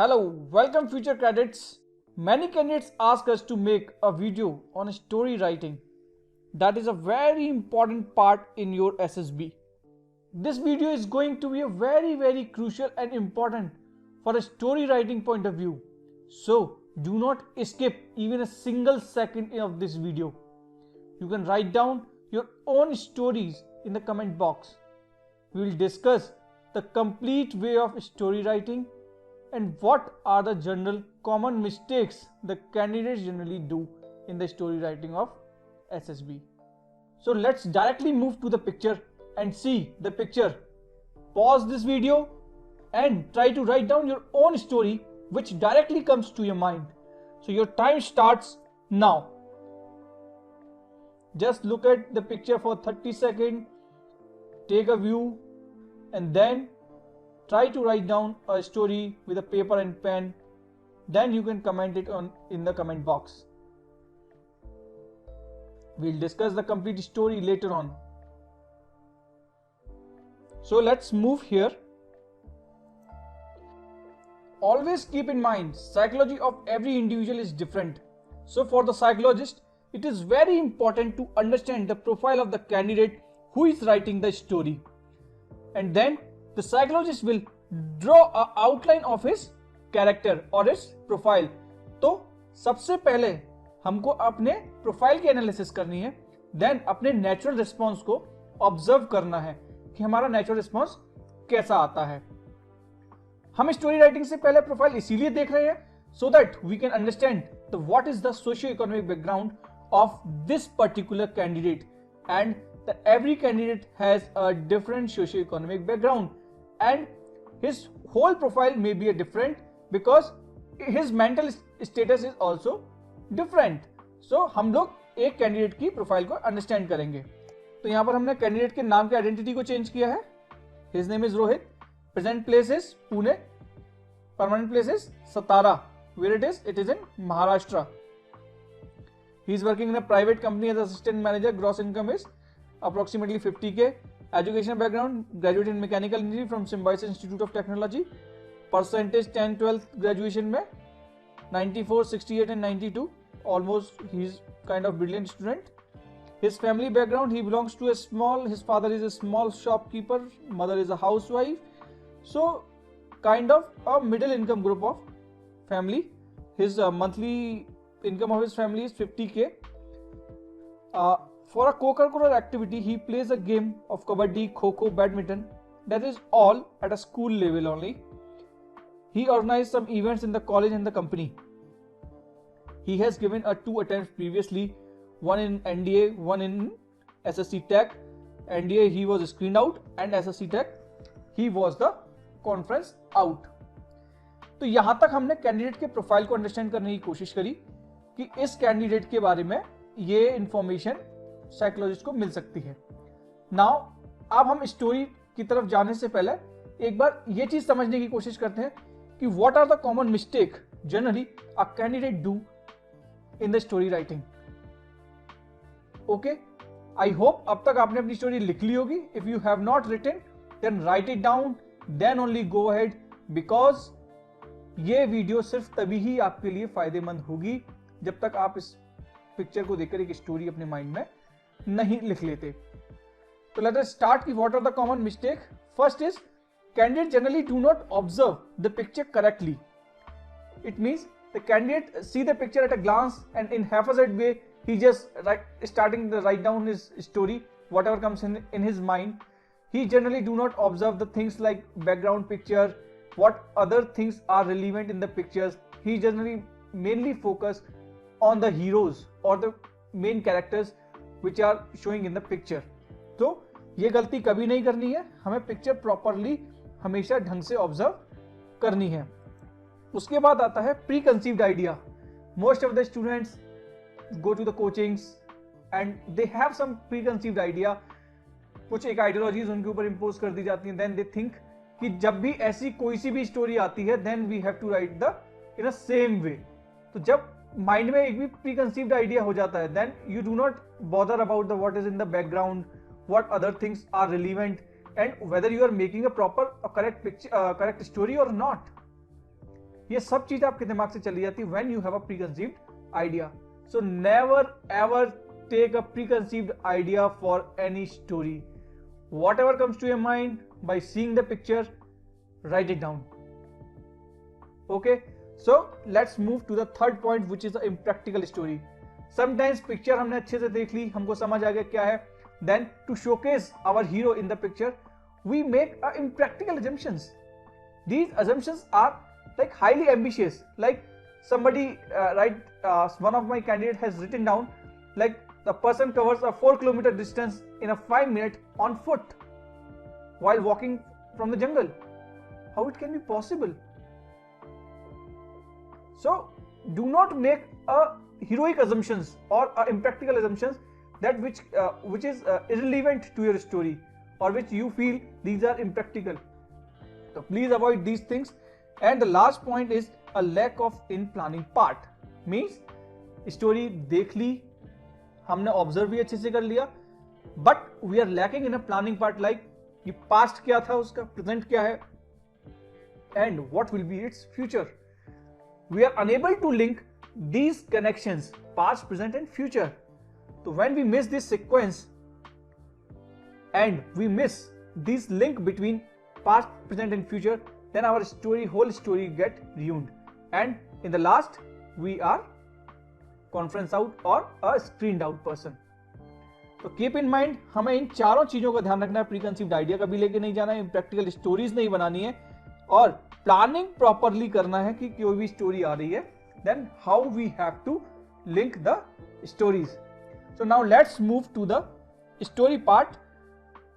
Hello, welcome future cadets. Many candidates ask us to make a video on story writing. That is a very important part in your SSB. This video is going to be a very crucial and important for a story writing point of view. So do not skip even a single second of this video. You can write down your own stories in the comment box. We will discuss the complete way of story writing and what are the general common mistakes the candidates generally do in the story writing of SSB. So let's directly move to the picture and see the picture. Pause this video and try to write down your own story which directly comes to your mind. So your time starts now. Just look at the picture for 30 seconds, take a view, and then try to write down a story with a paper and pen. Then you can comment it in the comment box. We'll discuss the complete story later on. So let's move here. Always keep in mind, psychology of every individual is different. So for the psychologist, it is very important to understand the profile of the candidate who is writing the story. And then the psychologist will draw an outline of his character or his profile. तो सबसे पहले हमको अपने profile की analysis करनी है, then अपने natural response को ऑब्जर्व करना है कि हमारा नेचुरल रिस्पॉन्स कैसा आता है. हम स्टोरी राइटिंग से पहले प्रोफाइल इसीलिए देख रहे हैं so that we can understand what is the socio-economic background of this particular candidate, and every candidate has a different socio-economic background and his whole profile may be a different because his mental status is also different. So हम लोग एक candidate की profile को understand करेंगे. तो यहाँ पर हमने कैंडिडेट के नाम के आइडेंटिटी को चेंज किया है. His name is Rohit, present place is Pune, permanent place is Satara, where it is in Maharashtra. He is working in a private company as assistant manager. Gross income is approximately 50K. Education background, graduate in mechanical engineering from Symbiosis Institute of Technology. Percentage 10-12 graduation में 94, 68 and 92. Almost he is kind of brilliant student. His family background, he belongs to his father is a small shopkeeper, mother is a housewife. So kind of a middle income group of family. His monthly income of his family is 50K. For a co-curricular activity, he plays a game of kabaddi, kho-kho, badminton. That is all at a school level only. He organized some events in the college and the company. He has given 2 attempts previously, one in NDA, one in SSC Tech. NDA he was screened out and SSC Tech he was the conference out. तो यहाँ तक हमने candidate के profile को understand करने की कोशिश करी कि इस कैंडिडेट के बारे में ये इंफॉर्मेशन साइकोलॉजिस्ट को मिल सकती है. नाउ अब हम स्टोरी की तरफ जाने से पहले एक बार ये चीज समझने की कोशिश करते हैं कि what are the common mistake generally a candidate do in the story writing. Okay, I hope अब तक आपने अपनी स्टोरी लिख ली होगी. If you have not written then write it down, then only go ahead, because ये video सिर्फ तभी ही आपके लिए फायदेमंद होगी जब तक आप इस पिक्चर को देखकर एक स्टोरी अपने माइंड में नहीं लिख लेते. तो लेट अस स्टार्ट की what are the common mistake. First is candidate generally do not observe the picture correctly. It means the candidate see the picture at a glance and in haphazard way he just starting to write down his story whatever comes in his mind. He generally do not observe the things like background picture, what other things are relevant in the pictures. He generally mainly focus on the heroes or the main characters which are showing in the picture. तो ये गलती कभी नहीं करनी है. हमें picture properly हमेशा ढंग से ऑब्जर्व करनी है. उसके बाद आता है pre conceived idea. Most of the students go to the coachings and they have some preconceived idea. कुछ एक आइडियोलॉजीज उनके ऊपर इम्पोज कर दी जाती हैं. देन दे थिंक कि जब भी ऐसी कोई सी भी स्टोरी आती है then we have to write the in a same way. तो जब माइंड में एक भी प्रीकंसीव्ड आइडिया हो जाता है then you do not bother about the what is in the background, what other things are relevant and whether you are making a proper correct picture correct story or not. ये सब चीज आपके दिमाग से चली जाती है when you have a preconceived idea. So never ever take a preconceived idea for any story. Whatever comes to your mind, by seeing the picture, write it down. Okay, so let's move to the third point, which is the impractical story. Sometimes picture हमने अच्छे से देख ली, हमको समझ आ गया क्या है. Then to showcase our hero in the picture, we make impractical assumptions. These assumptions are like highly ambitious. Like somebody one of my candidate has written down like the person covers a 4-kilometer distance in a 5 minutes on foot while walking from the jungle. How it can be possible? So do not make a heroic assumptions or impractical assumptions that which is irrelevant to your story or which you feel these are impractical. So please avoid these things. And the last point is a lack of in planning part. Means story देख ली, हमने observe भी अच्छे से कर लिया, but we are lacking in a planning part. Like ये past क्या था, उसका प्रेजेंट क्या है, and what will be its future. We are unable to link these connections, past, present and future. तो when we miss this sequence and we miss this link between past, present and future, then our story, whole story get ruined, and in the last we are conference out और अ screened out person. तो keep in mind, हमें इन चारों चीजों का ध्यान रखना है. Preconceived idea कभी लेके नहीं जाना है, इम्प्रैक्टिकल स्टोरीज नहीं बनानी है, और प्लानिंग प्रॉपरली करना है कि कोई भी स्टोरी आ रही है, then how we have to link the stories. So now let's move to the story part.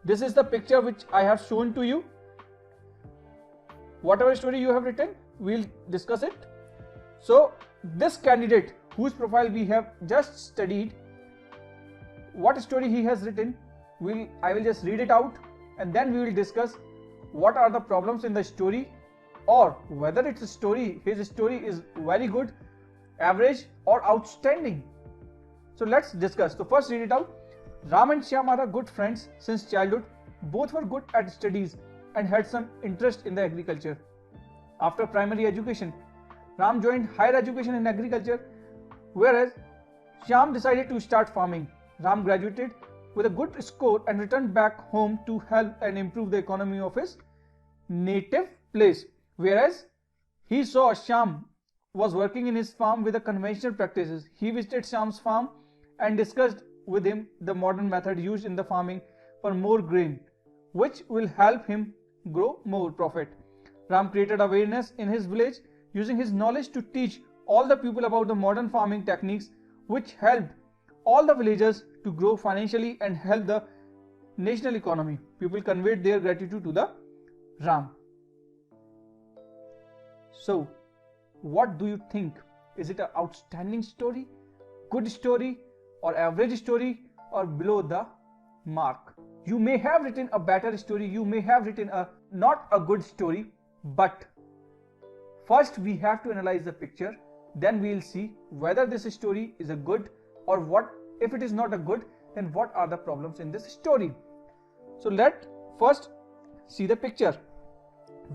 This is the picture which I have shown to you. Whatever story you have written, we'll discuss it. So this candidate whose profile we have just studied, what story he has written, I will just read it out, and then we will discuss what are the problems in the story, or whether it's a story, his story is very good, average or outstanding. So let's discuss. So first read it out. Ram and Shyam are good friends since childhood. Both were good at studies and had some interest in the agriculture. After primary education, Ram joined higher education in agriculture, whereas Shyam decided to start farming. Ram graduated with a good score and returned back home to help and improve the economy of his native place, whereas he saw Shyam was working in his farm with the conventional practices. He visited Shyam's farm and discussed with him the modern method used in the farming for more grain, which will help him grow more profit. Ram created awareness in his village using his knowledge to teach all the people about the modern farming techniques, which helped all the villagers to grow financially and help the national economy. People conveyed their gratitude to the Ram. So, what do you think? Is it an outstanding story, good story, or average story, or below the mark? You may have written a better story, you may have written a not a good story, but first we have to analyze the picture, then we will see whether this story is a good, or what if it is not a good, then what are the problems in this story. So let first see the picture,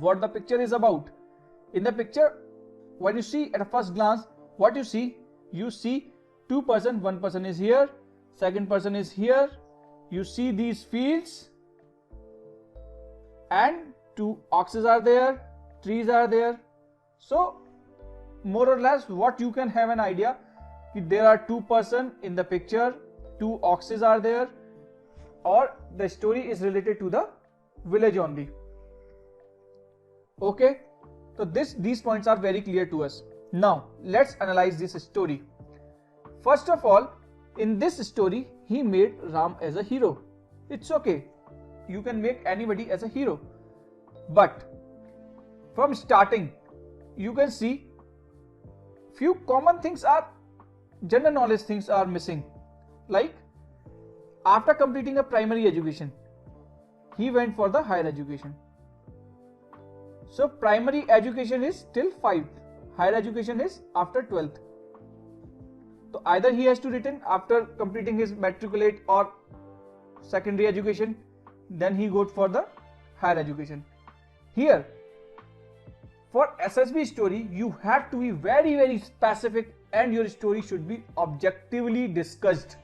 what the picture is about. In the picture, when you see at a first glance, what you see two persons, one person is here, second person is here. You see these fields and two oxes are there, trees are there. So more or less what you can have an idea, there are two persons in the picture, two oxes are there, or the story is related to the village only. Okay, so these points are very clear to us. Now let's analyze this story. First of all, in this story, he made Ram as a hero. It's okay, you can make anybody as a hero, but from starting you can see few common things are, general knowledge things are missing. Like after completing a primary education, he went for the higher education. So primary education is till 5th, higher education is after 12th. So either he has to return after completing his matriculate or secondary education, then he goes for the higher education. Here For SSB story, you have to be very specific and your story should be objectively discussed.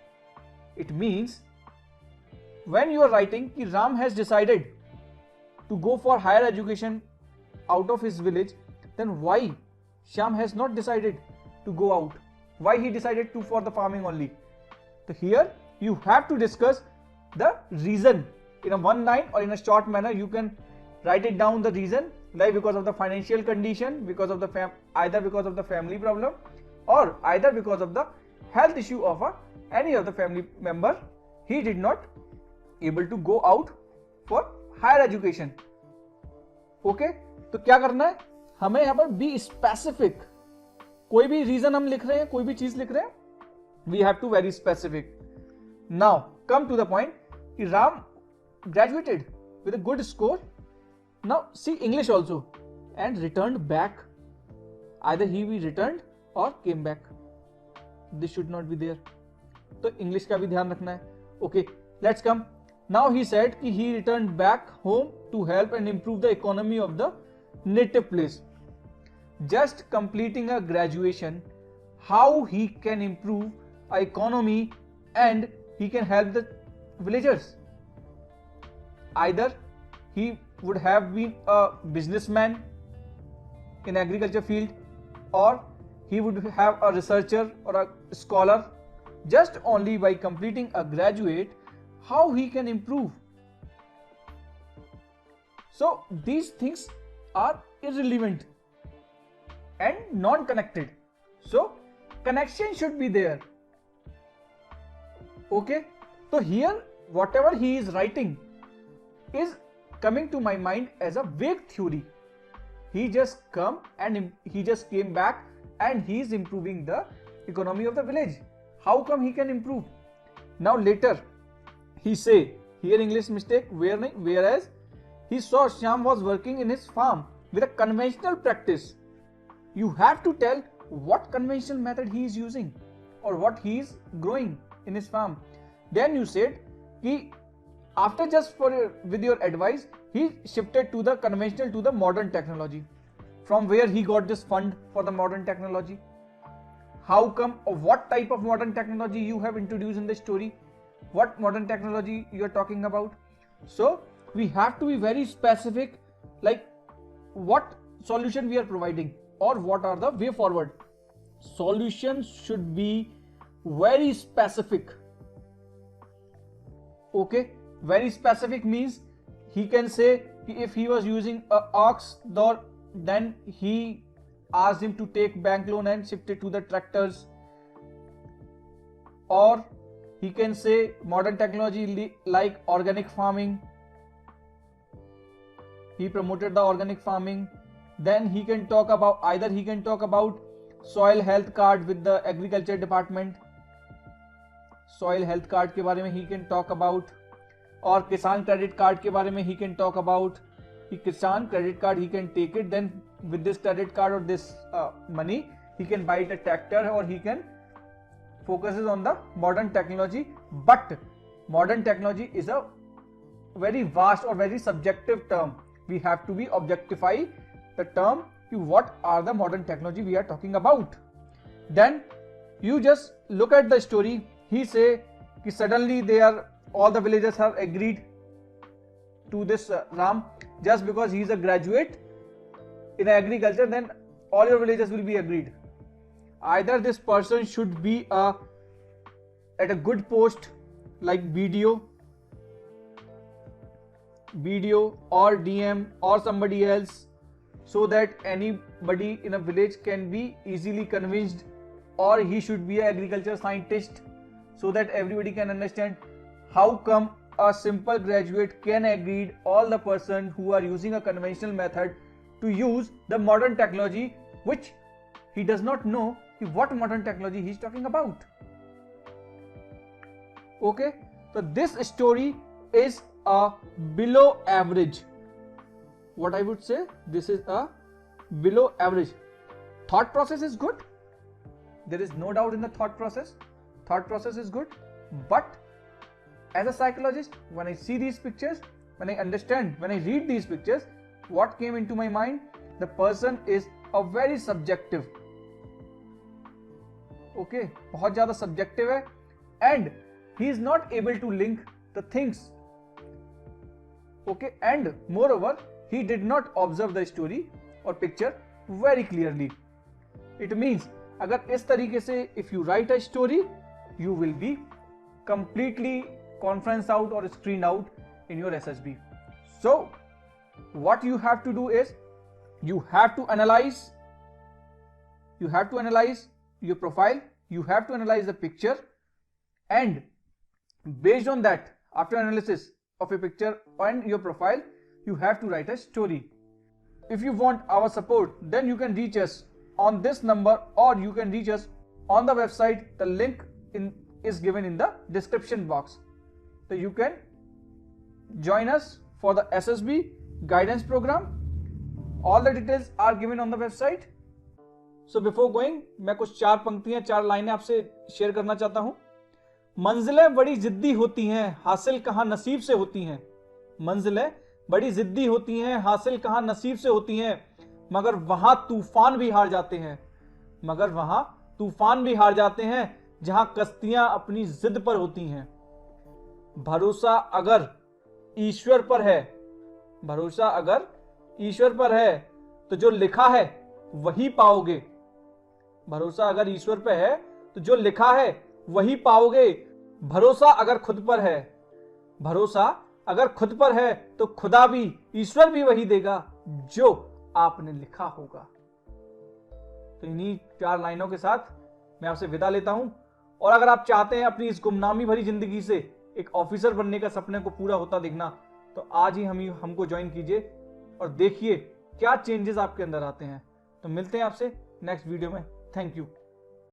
It means when you are writing कि Ram has decided to go for higher education out of his village, then why Shyam has not decided to go out? Why he decided to for the farming only? So here you have to discuss the reason in a one line or in a short manner. You can write it down the reason, like because of the financial condition, because of the either because of the family problem, or either because of the health issue of any of the family member, he did not able to go out for higher education. Okay तो क्या करना है हमें यहाँ पर be specific. कोई भी reason हम लिख रहे हैं, कोई भी चीज लिख रहे हैं, we have to very specific. Now come to the point कि Ram graduated with a good score. Now see English also and return back. Either he we return or came back. This should not be there. तो English का भी ध्यान रखना है. Okay let's come. Now he said कि he returned back home to help and improve the economy of the native place. Just completing a graduation, how he can improve a economy and he can help the villagers? Either he would have been a businessman in agriculture field, or he would have a researcher or a scholar. Just only by completing a graduate, how he can improve. So these things are irrelevant and non-connected. So connection should be there. Okay, so here whatever he is writing is coming to my mind as a vague theory. He just came back and he is improving the economy of the village. How come he can improve? Now later he say, here English mistake, whereas he saw Shyam was working in his farm with a conventional practice. You have to tell what conventional method he is using or what he is growing in his farm. Then you said कि after with your advice, he shifted to the conventional to the modern technology. From where he got this fund for the modern technology? How come, or what type of modern technology you have introduced in the story? What modern technology you are talking about? So we have to be very specific, like what solution we are providing or what are the way forward. Solutions should be very specific. Okay, very specific means he can say if he was using a ox, then he asked him to take bank loan and shift it to the tractors. Or he can say modern technology like organic farming. He promoted the organic farming. Then he can talk about, either he can talk about soil health card with the agriculture department. Soil health card के बारे में he can talk about. और किसान credit card के बारे में he can talk about. कि किसान credit card he can take it, then with this credit card or this money he can buy a tractor or he can focuses on the modern technology. But modern technology is a very vast or very subjective term. We have to be objectify the term to what are the modern technology we are talking about. Then you just look at the story. He say कि suddenly all the villagers have agreed to this Ram just because he is a graduate in agriculture. Then all your villagers will be agreed. Either this person should be at a good post like BDO or DM or somebody else, so that anybody in a village can be easily convinced, or he should be an agriculture scientist so that everybody can understand how come a simple graduate can agree all the person who are using a conventional method to use the modern technology, which he does not know what modern technology he is talking about. Okay, so this story is a below average. What I would say, this is a below average. Thought process is good. There is no doubt in the thought process. Thought process is good. But as a psychologist, when I see these pictures, when I read these pictures, what came into my mind? The person is a very subjective. Okay, बहुत ज्यादा subjective है and he is not able to link the things. Okay, and moreover he did not observe the story or picture very clearly. It means अगर इस तरीके से if you write a story, you will be completely conference out or screen out in your SSB. So what you have to do is you have to analyze your profile, you have to analyze the picture, and based on that, after analysis of your picture and your profile, you have to write a story. If you want our support, then you can reach us on this number or you can reach us on the website. The link is given in the description box. So you can join us for the SSB guidance program. All the details are given on the website. So before going, मैं कुछ 4 पंक्तियां 4 लाइनें आपसे share करना चाहता हूं. मंजिलें बड़ी जिद्दी होती हैं, हासिल कहां नसीब से होती हैं. मंजिलें बड़ी जिद्दी होती हैं, हासिल कहां नसीब से होती हैं, मगर वहां तूफान भी हार जाते हैं, जहां कश्तियां अपनी जिद पर होती हैं. भरोसा अगर ईश्वर पर है तो जो लिखा है वही पाओगे. भरोसा अगर ईश्वर पर है तो जो लिखा है वही पाओगे. भरोसा अगर खुद पर है तो खुदा भी, ईश्वर भी वही देगा जो आपने लिखा होगा. तो इन्हीं 4 लाइनों के साथ मैं आपसे विदा लेता हूं. और अगर आप चाहते हैं अपनी इस गुमनामी भरी जिंदगी से एक ऑफिसर बनने का सपने को पूरा होता देखना, तो आज ही हमको ज्वाइन कीजिए और देखिए क्या चेंजेस आपके अंदर आते हैं. तो मिलते हैं आपसे नेक्स्ट वीडियो में. Thank you.